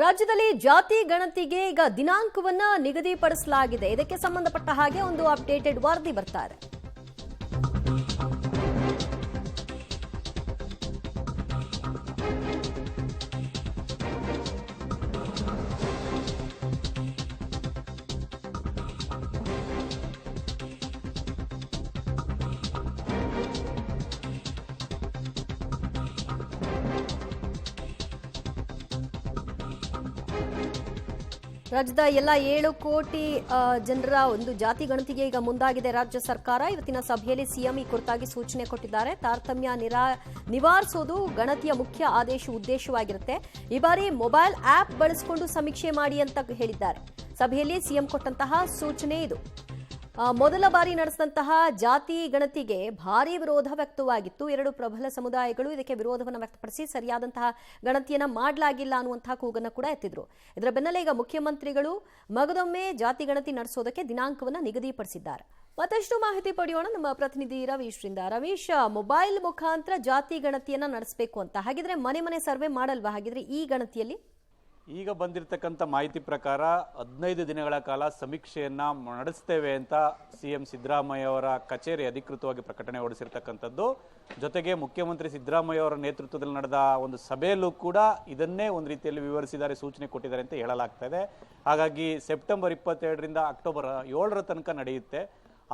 ರಾಜ್ಯದಲ್ಲಿ ಜಾತಿ ಗಣತಿಗೆ ಈಗ ದಿನಾಂಕವನ್ನ ನಿಗದಿಪಡಿಸಲಾಗಿದೆ. ಇದಕ್ಕೆ ಸಂಬಂಧಪಟ್ಟ ಹಾಗೆ ಒಂದು ಅಪ್ಡೇಟೆಡ್ ವರದಿ ಬರ್ತಾ ಇದೆ. ರಾಜ್ಯದ ಎಲ್ಲ 7 ಕೋಟಿ ಜನರ ಒಂದು ಜಾತಿ ಗಣತಿಗೆ ಈಗ ಮುಂದಾಗಿದೆ ರಾಜ್ಯ ಸರ್ಕಾರ. ಇವತ್ತಿನ ಸಭೆಯಲ್ಲಿ ಸಿಎಂ ಈ ಕುರಿತಾಗಿ ಸೂಚನೆ ಕೊಟ್ಟಿದ್ದಾರೆ. ತಾರತಮ್ಯ ನಿವಾರಿಸುವುದು ಗಣತಿಯ ಮುಖ್ಯ ಉದ್ದೇಶವಾಗಿರುತ್ತೆ. ಈ ಬಾರಿ ಮೊಬೈಲ್ ಆಪ್ ಬಳಸಿಕೊಂಡು ಸಮೀಕ್ಷೆ ಮಾಡಿ ಅಂತ ಹೇಳಿದ್ದಾರೆ. ಸಭೆಯಲ್ಲಿ ಸಿಎಂ ಕೊಟ್ಟಂತಹ ಸೂಚನೆ ಇದು. ಮೊದಲ ಬಾರಿ ನಡೆಸಿದಂತಹ ಜಾತಿ ಗಣತಿಗೆ ಭಾರೀ ವಿರೋಧ ವ್ಯಕ್ತವಾಗಿತ್ತು. 2 ಪ್ರಬಲ ಸಮುದಾಯಗಳು ಇದಕ್ಕೆ ವಿರೋಧವನ್ನು ವ್ಯಕ್ತಪಡಿಸಿ ಸರಿಯಾದಂತಹ ಗಣತಿಯನ್ನ ಮಾಡಲಾಗಿಲ್ಲ ಅನ್ನುವಂತಹ ಕೂಗನ್ನು ಕೂಡ ಎತ್ತಿದ್ರು. ಇದರ ಬೆನ್ನಲ್ಲೇ ಈಗ ಮುಖ್ಯಮಂತ್ರಿಗಳು ಮಗದೊಮ್ಮೆ ಜಾತಿ ಗಣತಿ ನಡೆಸೋದಕ್ಕೆ ದಿನಾಂಕವನ್ನು ನಿಗದಿಪಡಿಸಿದ್ದಾರೆ. ಮತ್ತಷ್ಟು ಮಾಹಿತಿ ಪಡೆಯೋಣ ನಮ್ಮ ಪ್ರತಿನಿಧಿ ರವೀಶ್ರಿಂದ. ರವೀಶ್, ಮೊಬೈಲ್ ಮುಖಾಂತರ ಜಾತಿ ಗಣತಿಯನ್ನ ನಡೆಸಬೇಕು ಅಂತ ಹಾಗಿದ್ರೆ ಮನೆ ಸರ್ವೆ ಮಾಡಲ್ವಾ? ಹಾಗಿದ್ರೆ ಈ ಗಣತಿಯಲ್ಲಿ ಈಗ ಬಂದಿರತಕ್ಕಂಥ ಮಾಹಿತಿ ಪ್ರಕಾರ 15 ದಿನಗಳ ಕಾಲ ಸಮೀಕ್ಷೆಯನ್ನ ನಡೆಸ್ತೇವೆ ಅಂತ ಸಿಎಂ ಸಿದ್ದರಾಮಯ್ಯ ಅವರ ಕಚೇರಿ ಅಧಿಕೃತವಾಗಿ ಪ್ರಕಟಣೆ ಹೊರಡಿಸಿರ್ತಕ್ಕಂಥದ್ದು. ಜೊತೆಗೆ ಮುಖ್ಯಮಂತ್ರಿ ಸಿದ್ದರಾಮಯ್ಯ ಅವರ ನೇತೃತ್ವದಲ್ಲಿ ನಡೆದ ಒಂದು ಸಭೆಯಲ್ಲೂ ಕೂಡ ಇದನ್ನೇ ಒಂದು ರೀತಿಯಲ್ಲಿ ವಿವರಿಸಿದ್ದಾರೆ, ಸೂಚನೆ ಕೊಟ್ಟಿದ್ದಾರೆ ಅಂತ ಹೇಳಲಾಗ್ತಾ ಇದೆ. ಹಾಗಾಗಿ ಸೆಪ್ಟೆಂಬರ್ 22ರಿಂದ ಅಕ್ಟೋಬರ್ 7ರ ತನಕ ನಡೆಯುತ್ತೆ.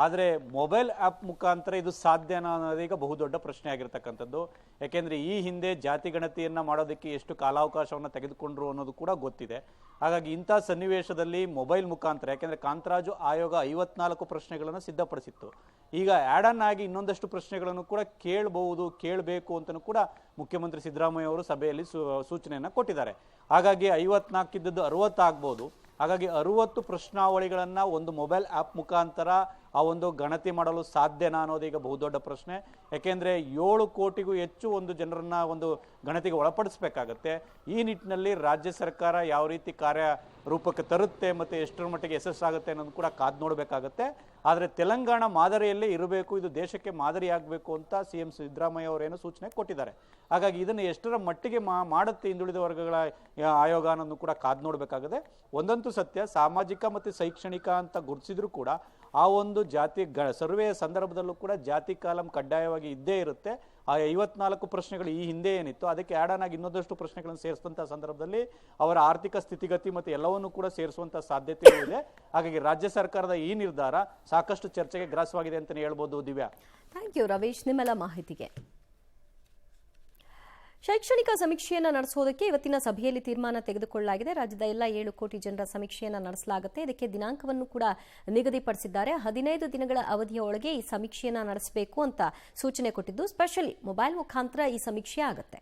ಆದರೆ ಮೊಬೈಲ್ ಆ್ಯಪ್ ಮುಖಾಂತರ ಇದು ಸಾಧ್ಯನಾ ಅನ್ನೋದೀಗ ಬಹುದೊಡ್ಡ ಪ್ರಶ್ನೆ ಆಗಿರ್ತಕ್ಕಂಥದ್ದು. ಯಾಕೆಂದರೆ ಈ ಹಿಂದೆ ಜಾತಿ ಗಣತಿಯನ್ನು ಮಾಡೋದಕ್ಕೆ ಎಷ್ಟು ಕಾಲಾವಕಾಶವನ್ನು ತೆಗೆದುಕೊಂಡ್ರು ಅನ್ನೋದು ಕೂಡ ಗೊತ್ತಿದೆ. ಹಾಗಾಗಿ ಇಂಥ ಸನ್ನಿವೇಶದಲ್ಲಿ ಮೊಬೈಲ್ ಮುಖಾಂತರ, ಯಾಕೆಂದರೆ ಕಾಂತರಾಜು ಆಯೋಗ 54 ಪ್ರಶ್ನೆಗಳನ್ನು ಸಿದ್ಧಪಡಿಸಿತ್ತು. ಈಗ ಆ್ಯಡ್ ಆನ್ ಆಗಿ ಇನ್ನೊಂದಷ್ಟು ಪ್ರಶ್ನೆಗಳನ್ನು ಕೂಡ ಕೇಳಬೇಕು ಅಂತಲೂ ಕೂಡ ಮುಖ್ಯಮಂತ್ರಿ ಸಿದ್ದರಾಮಯ್ಯ ಅವರು ಸಭೆಯಲ್ಲಿ ಸೂಚನೆಯನ್ನು ಕೊಟ್ಟಿದ್ದಾರೆ. ಹಾಗಾಗಿ 54 ಇದ್ದದ್ದು 60 ಆಗ್ಬೋದು. ಹಾಗಾಗಿ 60 ಪ್ರಶ್ನಾವಳಿಗಳನ್ನು ಒಂದು ಮೊಬೈಲ್ ಆ್ಯಪ್ ಮುಖಾಂತರ ಆ ಒಂದು ಗಣತಿ ಮಾಡಲು ಸಾಧ್ಯನಾ ಅನ್ನೋದು ಈಗ ಬಹುದೊಡ್ಡ ಪ್ರಶ್ನೆ. ಯಾಕೆಂದರೆ 7 ಕೋಟಿಗೂ ಹೆಚ್ಚು ಒಂದು ಜನರನ್ನ ಒಂದು ಗಣತಿಗೆ ಒಳಪಡಿಸಬೇಕಾಗತ್ತೆ. ಈ ನಿಟ್ಟಿನಲ್ಲಿ ರಾಜ್ಯ ಸರ್ಕಾರ ಯಾವ ರೀತಿ ಕಾರ್ಯರೂಪಕ್ಕೆ ತರುತ್ತೆ ಮತ್ತು ಎಷ್ಟರ ಮಟ್ಟಿಗೆ ಯಶಸ್ಸಾಗುತ್ತೆ ಅನ್ನೋದು ಕೂಡ ಕಾದು ನೋಡಬೇಕಾಗತ್ತೆ. ಆದರೆ ತೆಲಂಗಾಣ ಮಾದರಿಯಲ್ಲೇ ಇರಬೇಕು, ಇದು ದೇಶಕ್ಕೆ ಮಾದರಿಯಾಗಬೇಕು ಅಂತ ಸಿಎಂ ಸಿದ್ದರಾಮಯ್ಯ ಅವರೇನು ಸೂಚನೆ ಕೊಟ್ಟಿದ್ದಾರೆ. ಹಾಗಾಗಿ ಇದನ್ನು ಎಷ್ಟರ ಮಟ್ಟಿಗೆ ಮಾಡುತ್ತೆ ಹಿಂದುಳಿದ ವರ್ಗಗಳ ಆಯೋಗ ಅನ್ನೋದು ಕೂಡ ಕಾದು ನೋಡಬೇಕಾಗಿದೆ. ಒಂದಂತೂ ಸತ್ಯ, ಸಾಮಾಜಿಕ ಮತ್ತು ಶೈಕ್ಷಣಿಕ ಅಂತ ಗುರುತಿಸಿದ್ರು ಕೂಡ ಆ ಒಂದು ಜಾತಿ ಸರ್ವೆಯ ಸಂದರ್ಭದಲ್ಲೂ ಕೂಡ ಜಾತಿ ಕಾಲಂ ಕಡ್ಡಾಯವಾಗಿ ಇದ್ದೇ ಇರುತ್ತೆ. ಆ 54 ಪ್ರಶ್ನೆಗಳು ಈ ಹಿಂದೆ ಏನಿತ್ತು ಅದಕ್ಕೆ ಆ್ಯಡ್ ಆನ್ ಆಗಿ ಇನ್ನೊಂದಷ್ಟು ಪ್ರಶ್ನೆಗಳನ್ನು ಸೇರಿಸುವಂಥ ಸಂದರ್ಭದಲ್ಲಿ ಅವರ ಆರ್ಥಿಕ ಸ್ಥಿತಿಗತಿ ಮತ್ತು ಎಲ್ಲವನ್ನೂ ಕೂಡ ಸೇರಿಸುವಂಥ ಸಾಧ್ಯತೆ ಇದೆ. ಹಾಗಾಗಿ ರಾಜ್ಯ ಸರ್ಕಾರದ ಈ ನಿರ್ಧಾರ ಸಾಕಷ್ಟು ಚರ್ಚೆಗೆ ಗ್ರಾಸವಾಗಿದೆ ಅಂತಲೇ ಹೇಳ್ಬೋದು. ದಿವ್ಯಾ, ಥ್ಯಾಂಕ್ ಯು ರವೀಶ್ ನಿಮ್ಮೆಲ್ಲ ಮಾಹಿತಿಗೆ. ಶೈಕ್ಷಣಿಕ ಸಮೀಕ್ಷೆಯನ್ನು ನಡೆಸೋದಕ್ಕೆ ಇವತ್ತಿನ ಸಭೆಯಲ್ಲಿ ತೀರ್ಮಾನ ತೆಗೆದುಕೊಳ್ಳಲಾಗಿದೆ. ರಾಜ್ಯದ ಎಲ್ಲ 7 ಕೋಟಿ ಜನರ ಸಮೀಕ್ಷೆಯನ್ನು ನಡೆಸಲಾಗುತ್ತೆ. ಇದಕ್ಕೆ ದಿನಾಂಕವನ್ನು ಕೂಡ ನಿಗದಿಪಡಿಸಿದ್ದಾರೆ. 15 ದಿನಗಳ ಅವಧಿಯ ಒಳಗೆ ಈ ಸಮೀಕ್ಷೆಯನ್ನು ನಡೆಸಬೇಕು ಅಂತ ಸೂಚನೆ ಕೊಟ್ಟಿದ್ದು, ಸ್ಪೆಷಲಿ ಮೊಬೈಲ್ ಮುಖಾಂತರ ಈ ಸಮೀಕ್ಷೆ ಆಗುತ್ತೆ.